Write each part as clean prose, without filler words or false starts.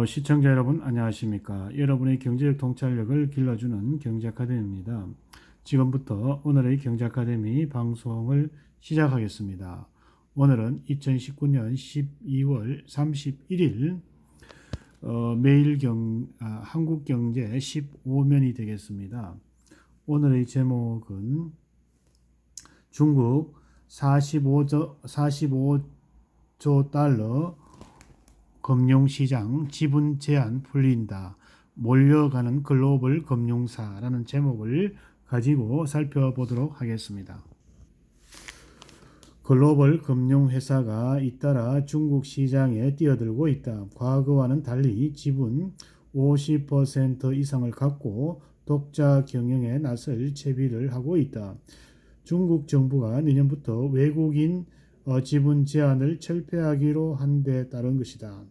시청자 여러분 안녕하십니까? 여러분의 경제적 통찰력을 길러주는 경제아카데미입니다. 지금부터 오늘의 경제아카데미 방송을 시작하겠습니다. 오늘은 2019년 12월 31일 한국경제 15면이 되겠습니다. 오늘의 제목은 중국 45조 달러 금융시장 지분 제한 풀린다. 몰려가는 글로벌 금융사라는 제목을 가지고 살펴보도록 하겠습니다. 글로벌 금융회사가 잇따라 중국 시장에 뛰어들고 있다. 과거와는 달리 지분 50% 이상을 갖고 독자 경영에 나설 채비를 하고 있다. 중국 정부가 내년부터 외국인 지분 제한을 철폐하기로 한 데 따른 것이다.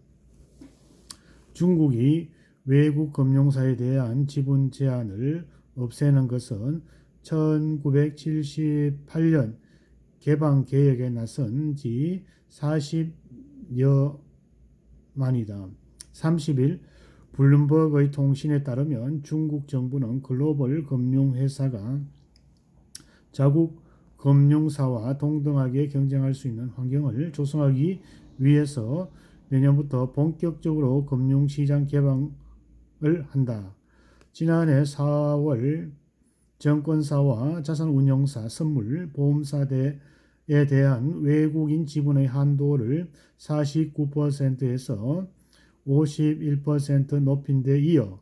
중국이 외국 금융사에 대한 지분 제한을 없애는 것은 1978년 개방 개혁에 나선 지 40여 만이다. 30일 블룸버그의 통신에 따르면 중국 정부는 글로벌 금융회사가 자국 금융사와 동등하게 경쟁할 수 있는 환경을 조성하기 위해서 내년부터 본격적으로 금융시장 개방을 한다. 지난해 4월 증권사와 자산운용사, 선물, 보험사에 대한 외국인 지분의 한도를 49%에서 51% 높인 데 이어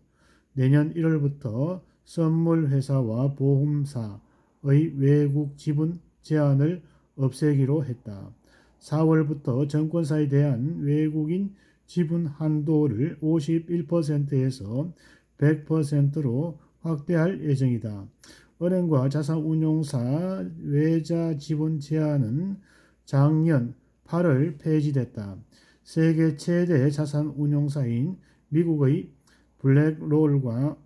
내년 1월부터 선물회사와 보험사의 외국 지분 제한을 없애기로 했다. 4월부터 증권사에 대한 외국인 지분 한도를 51%에서 100%로 확대할 예정이다. 은행과 자산운용사 외자 지분 제한은 작년 8월 폐지됐다. 세계 최대 자산운용사인 미국의 블랙롤과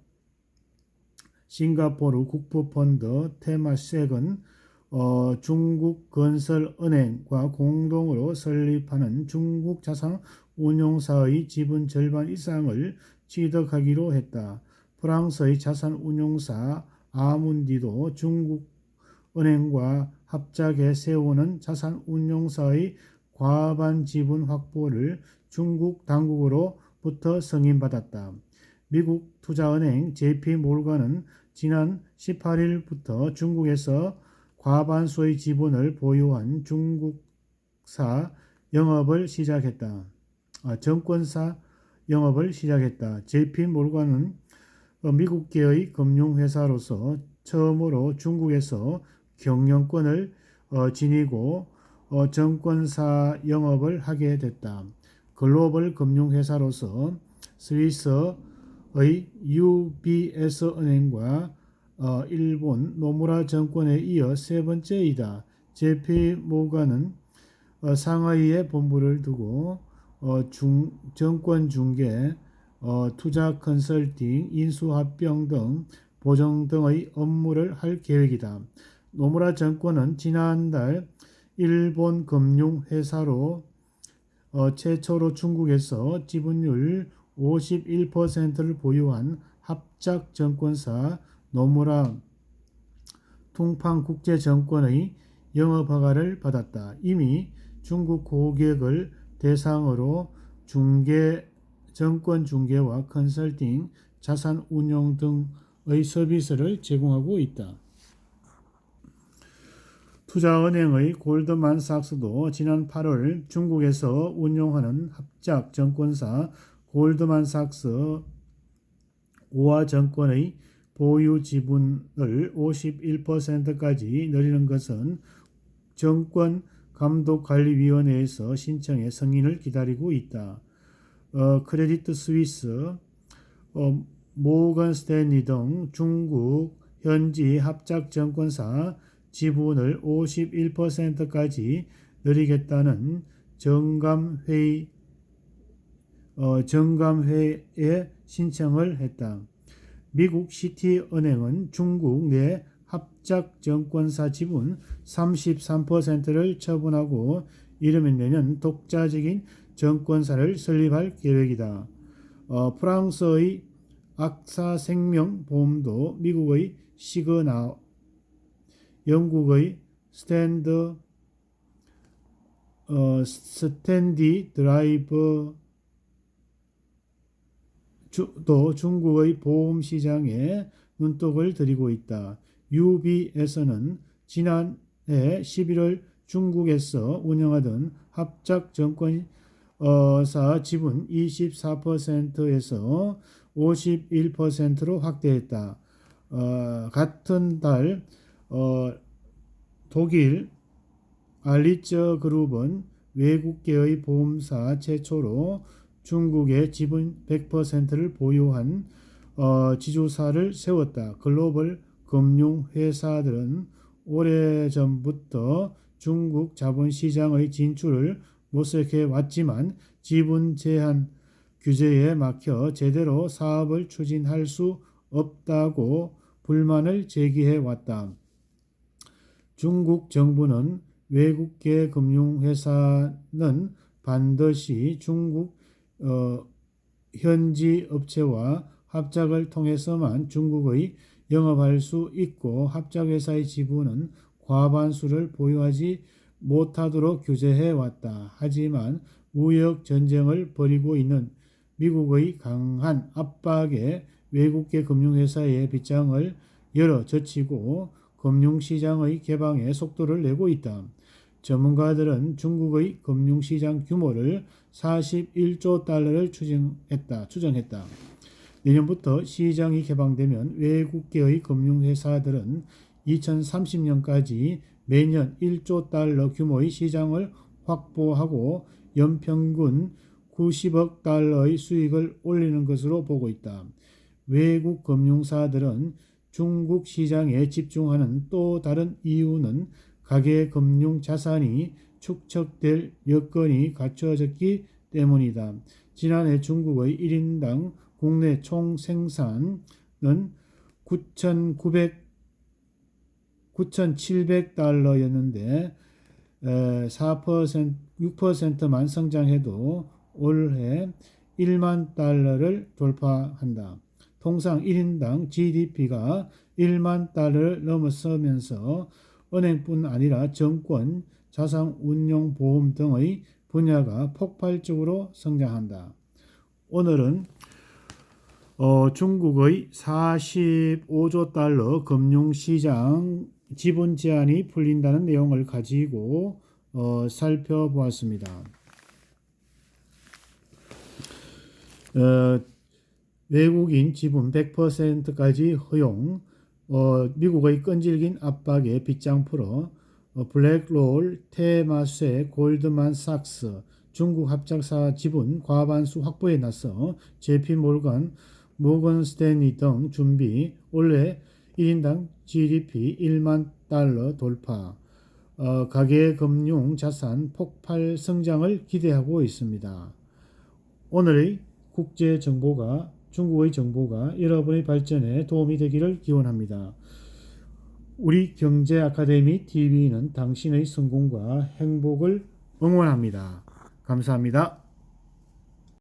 싱가포르 국부펀드 테마섹은 중국건설은행과 공동으로 설립하는 중국 자산운용사의 지분 절반 이상을 취득하기로 했다. 프랑스의 자산운용사 아문디도 중국은행과 합작해 세우는 자산운용사의 과반 지분 확보를 중국 당국으로부터 승인받았다. 미국 투자은행 JP몰건은 지난 18일부터 중국에서 과반수의 지분을 보유한 중국사 영업을 시작했다. 증권사 영업을 시작했다. JP몰건은 미국계의 금융회사로서 처음으로 중국에서 경영권을 지니고 증권사 영업을 하게 됐다. 글로벌 금융회사로서 스위스의 UBS은행과 일본 노무라 증권에 이어 세 번째이다. JP모건은 상하이에 본부를 두고 증권중개, 투자 컨설팅, 인수합병 등 보증 등의 업무를 할 계획이다. 노무라 증권은 지난달 일본 금융회사로 최초로 중국에서 지분율 51%를 보유한 합작증권사 노무라 퉁팡국제증권의 영업허가를 받았다. 이미 중국 고객을 대상으로 증권 중개와 컨설팅, 자산 운용 등의 서비스를 제공하고 있다. 투자은행의 골드만삭스도 지난 8월 중국에서 운용하는 합작 증권사 골드만삭스 오하증권의 보유 지분을 51%까지 늘리는 것은 증권감독관리위원회에서 신청해 승인을 기다리고 있다. 크레디트 스위스, 모건 스탠리 등 중국 현지 합작증권사 지분을 51%까지 늘리겠다는 정감회에 신청을 했다. 미국 시티은행은 중국 내 합작증권사 지분 33%를 처분하고 이르면 내년 독자적인 증권사를 설립할 계획이다. 프랑스의 악사생명보험도, 미국의 시그나, 영국의 스탠디 드라이브 도 중국의 보험 시장에 눈독을 들이고 있다. UBS는 지난해 11월 중국에서 운영하던 합작증권사 지분 24%에서 51%로 확대했다. 같은 달 독일 알리츠 그룹은 외국계의 보험사 최초로 중국의 지분 100%를 보유한 지주사를 세웠다. 글로벌 금융회사들은 오래전부터 중국 자본시장의 진출을 모색해 왔지만 지분 제한 규제에 막혀 제대로 사업을 추진할 수 없다고 불만을 제기해 왔다. 중국 정부는 외국계 금융회사는 반드시 중국 현지 업체와 합작을 통해서만 중국의 영업할 수 있고 합작회사의 지분은 과반수를 보유하지 못하도록 규제해 왔다. 하지만 무역 전쟁을 벌이고 있는 미국의 강한 압박에 외국계 금융회사의 빗장을 열어 젖히고 금융시장의 개방에 속도를 내고 있다. 전문가들은 중국의 금융시장 규모를 41조 달러를 추정했다. 내년부터 시장이 개방되면 외국계의 금융회사들은 2030년까지 매년 1조 달러 규모의 시장을 확보하고 연평균 90억 달러의 수익을 올리는 것으로 보고 있다. 외국 금융사들은 중국 시장에 집중하는 또 다른 이유는 가계 금융 자산이 축적될 여건이 갖춰졌기 때문이다. 지난해 중국의 1인당 국내 총 생산은 9,700달러였는데 6%만 성장해도 올해 1만 달러를 돌파한다. 통상 1인당 GDP가 1만 달러를 넘어서면서 은행뿐 아니라 정권, 자산운용보험 등의 분야가 폭발적으로 성장한다. 오늘은 중국의 45조 달러 금융시장 지분 제한이 풀린다는 내용을 가지고 살펴보았습니다. 외국인 지분 100%까지 허용, 미국의 끈질긴 압박에 빗장 풀어 블랙롤, 테마쇠, 골드만삭스, 중국 합작사 지분 과반수 확보에 나서 JP모건, 모건스탠리 등 준비, 올해 1인당 GDP 1만 달러 돌파, 가계금융 자산 폭발 성장을 기대하고 있습니다. 오늘의 국제 정보가, 중국의 정보가 여러분의 발전에 도움이 되기를 기원합니다. 우리 경제 아카데미 TV는 당신의 성공과 행복을 응원합니다. 감사합니다.